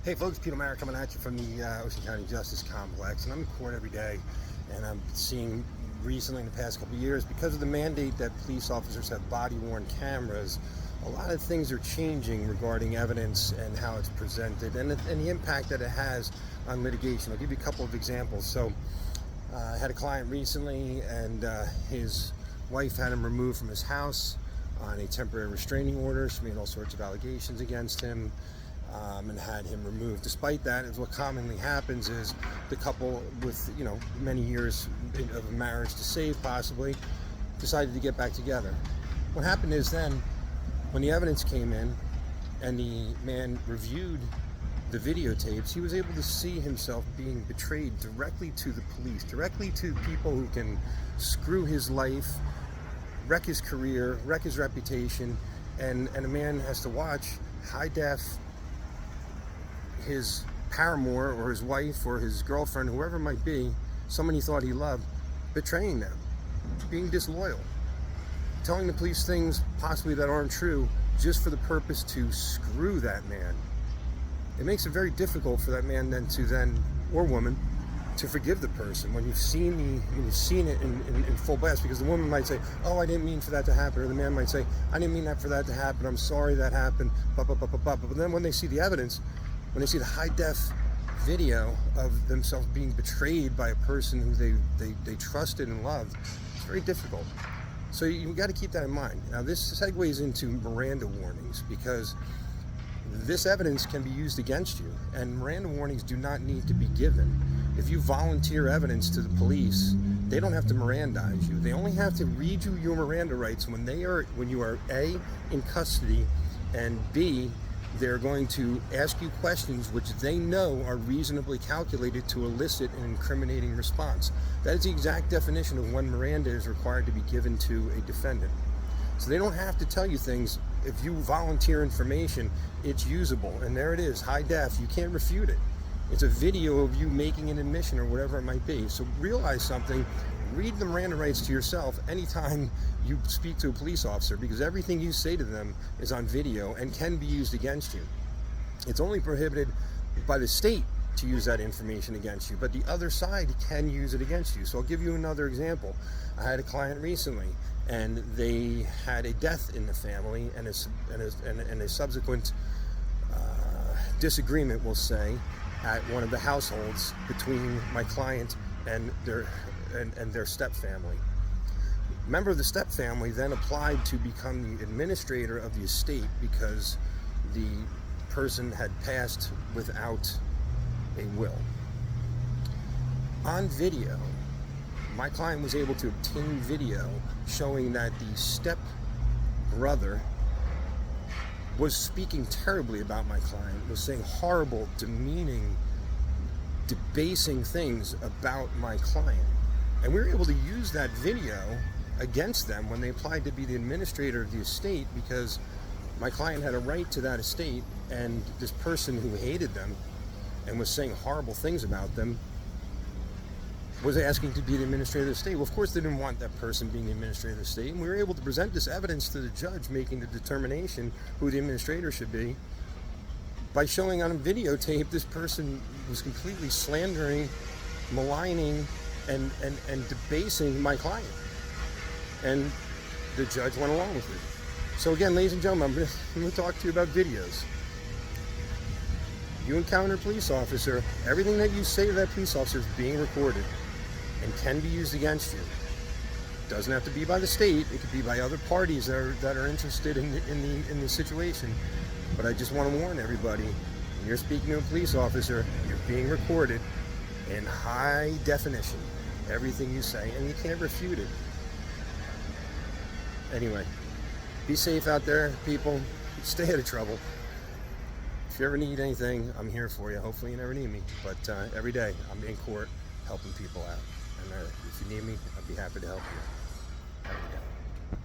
Hey folks, Peter Meyer coming at you from the Ocean County Justice Complex, and I'm in court every day, and I'm seeing recently in the past couple of years, because of the mandate that police officers have body-worn cameras, a lot of things are changing regarding evidence and how it's presented, and the impact that it has on litigation. I'll give you a couple of examples. So I had a client recently, and his wife had him removed from his house on a temporary restraining order. She made all sorts of allegations against him. And had him removed. Despite that, is what commonly happens is the couple, with many years of marriage to save possibly, decided to get back together. What happened is then, when the evidence came in and the man reviewed the videotapes, he was able to see himself being betrayed directly to the police, directly to people who can screw his life, wreck his career, wreck his reputation, and a man has to watch high def his paramour or his wife or his girlfriend, whoever it might be, someone he thought he loved, betraying them, being disloyal, telling the police things possibly that aren't true just for the purpose to screw that man. It makes it very difficult for that man or woman to forgive the person when you've seen it in full blast, because the woman might say, "Oh, I didn't mean for that to happen," or the man might say, "I didn't mean for that to happen. I'm sorry that happened." But then when they see the evidence, when they see the high-def video of themselves being betrayed by a person who they trusted and loved, it's very difficult. So you've got to keep that in mind. Now, this segues into Miranda warnings, because this evidence can be used against you, and Miranda warnings do not need to be given. If you volunteer evidence to the police, they don't have to Mirandize you. They only have to read you your Miranda rights when you are A, in custody, and B, they're going to ask you questions which they know are reasonably calculated to elicit an incriminating response. That is the exact definition of when Miranda is required to be given to a defendant. So they don't have to tell you things. If you volunteer information, it's usable, and there it is, high def. You can't refute it. It's a video of you making an admission or whatever it might be. So realize something. Read the Miranda rights to yourself anytime you speak to a police officer, because everything you say to them is on video and can be used against you. It's only prohibited by the state to use that information against you, but the other side can use it against you. So I'll give you another example. I had a client recently, and they had a death in the family and a subsequent disagreement, we'll say, at one of the households between my client and their step family. A member of the step family then applied to become the administrator of the estate because the person had passed without a will. On video, my client was able to obtain video showing that the step brother was speaking terribly about my client, was saying horrible, demeaning, debasing things about my client. And we were able to use that video against them when they applied to be the administrator of the estate, because my client had a right to that estate, and this person who hated them and was saying horrible things about them was asking to be the administrator of the estate. Well, of course they didn't want that person being the administrator of the estate, and we were able to present this evidence to the judge making the determination who the administrator should be by showing on a videotape this person was completely slandering, maligning, and debasing my client. And the judge went along with it. So again, ladies and gentlemen, I'm going to talk to you about videos. You encounter a police officer, everything that you say to that police officer is being recorded and can be used against you. It doesn't have to be by the state. It could be by other parties that are interested in the situation. But I just want to warn everybody, when you're speaking to a police officer, you're being recorded in high definition, everything you say, and you can't refute it. Anyway, be safe out there, people. Stay out of trouble. If you ever need anything, I'm here for you. Hopefully you never need me, but every day I'm in court helping people out. And if you need me, I'd be happy to help you. Have a good day.